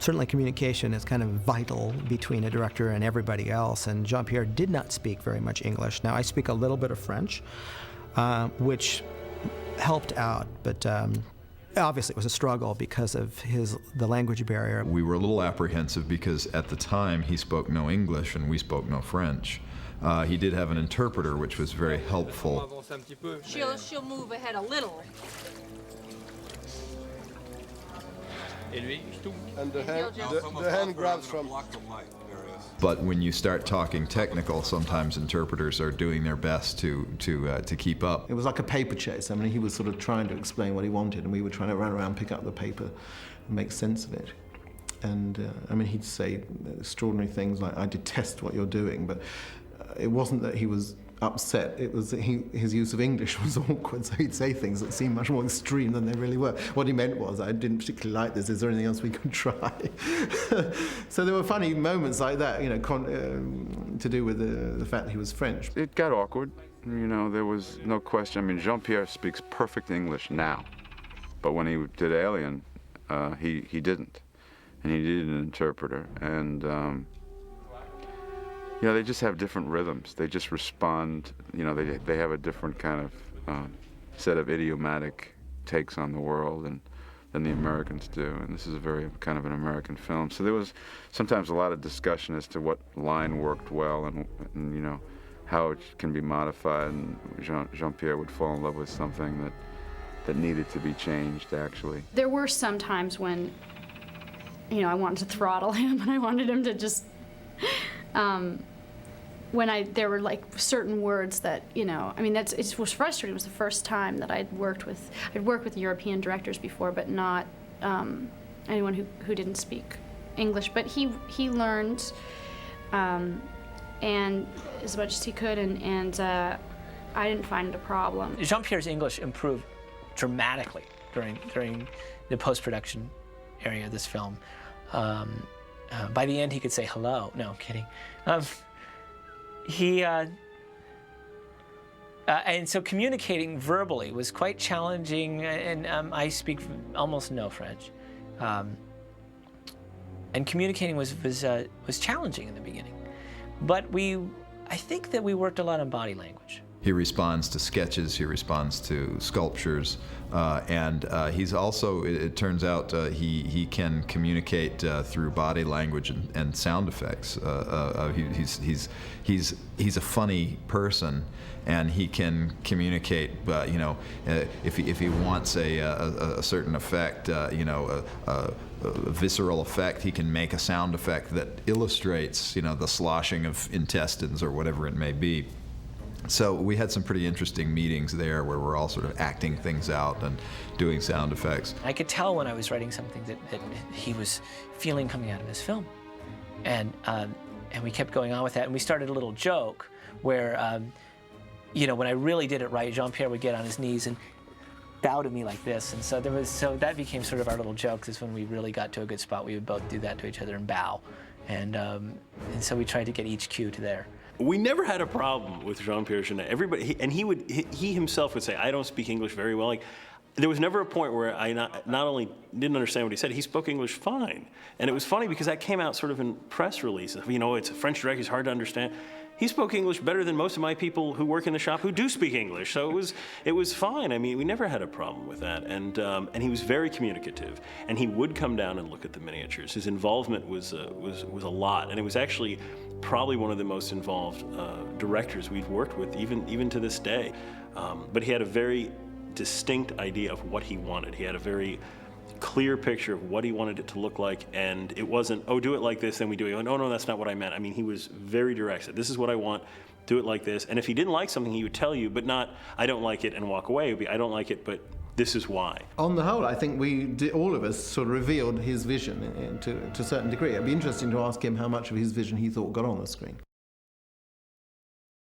Certainly communication is kind of vital between a director and everybody else, and Jean-Pierre did not speak very much English. Now, I speak a little bit of French, which helped out, but obviously it was a struggle because of the language barrier. We were a little apprehensive because at the time he spoke no English and we spoke no French. He did have an interpreter, which was very helpful. She'll move ahead a little. And the hand grabs from... But when you start talking technical, sometimes interpreters are doing their best to keep up. It was like a paper chase. I mean, he was sort of trying to explain what he wanted, and we were trying to run around, pick up the paper, and make sense of it. And I mean, he'd say extraordinary things like, "I detest what you're doing," but it wasn't that he was upset, it was that his use of English was awkward, so he'd say things that seemed much more extreme than they really were. What he meant was, "I didn't particularly like this, is there anything else we could try?" So there were funny moments like that, you know, to do with the fact that he was French. It got awkward, you know, there was no question. I mean, Jean-Pierre speaks perfect English now, but when he did Alien, he didn't, and he needed an interpreter, and you know, they just have different rhythms. They just respond, you know, they have a different kind of set of idiomatic takes on the world than the Americans do. And this is a very kind of an American film. So there was sometimes a lot of discussion as to what line worked well and you know, how it can be modified. And Jean-Pierre would fall in love with something that needed to be changed, actually. There were some times when, you know, I wanted to throttle him and I wanted him to just, there were like certain words that, you know, I mean, it was frustrating. It was the first time that I'd worked with European directors before, but not anyone who didn't speak English. But he learned, and as much as he could, and I didn't find it a problem. Jean-Pierre's English improved dramatically during the post-production area of this film. By the end, he could say hello. No, I'm kidding. And so communicating verbally was quite challenging, and I speak almost no French. And communicating was challenging in the beginning. But I think that we worked a lot on body language. He responds to sketches, he responds to sculptures, and he's also, it turns out, he can communicate through body language and sound effects. He's a funny person, and he can communicate. You know, if he wants a certain effect, you know, a visceral effect, he can make a sound effect that illustrates, you know, the sloshing of intestines or whatever it may be. So we had some pretty interesting meetings there where we're all sort of acting things out and doing sound effects. I could tell when I was writing something that he was feeling coming out of his film. And we kept going on with that, and we started a little joke where, you know, when I really did it right, Jean-Pierre would get on his knees and bow to me like this, and so that became sort of our little joke, is when we really got to a good spot, we would both do that to each other and bow. And so we tried to get each cue to there. We never had a problem with Jean-Pierre Jeunet. Everybody, he himself would say, "I don't speak English very well." Like, there was never a point where I not only didn't understand what he said, he spoke English fine. And it was funny because that came out sort of in press releases. You know, it's a French director, he's hard to understand. He spoke English better than most of my people who work in the shop who do speak English. So it was fine. I mean, we never had a problem with that. And he was very communicative. And he would come down and look at the miniatures. His involvement was a lot. And it was actually probably one of the most involved directors we've worked with, even to this day. But he had a very distinct idea of what he wanted. He had a very clear picture of what he wanted it to look like, and it wasn't, "Oh, do it like this, then we do it." "Oh, no, that's not what I meant." I mean, he was very direct. Said, "This is what I want, do it like this." And if he didn't like something, he would tell you, but not, "I don't like it," and walk away. It would be, "I don't like it, but this is why." On the whole, I think all of us sort of revealed his vision to a certain degree. It'd be interesting to ask him how much of his vision he thought got on the screen.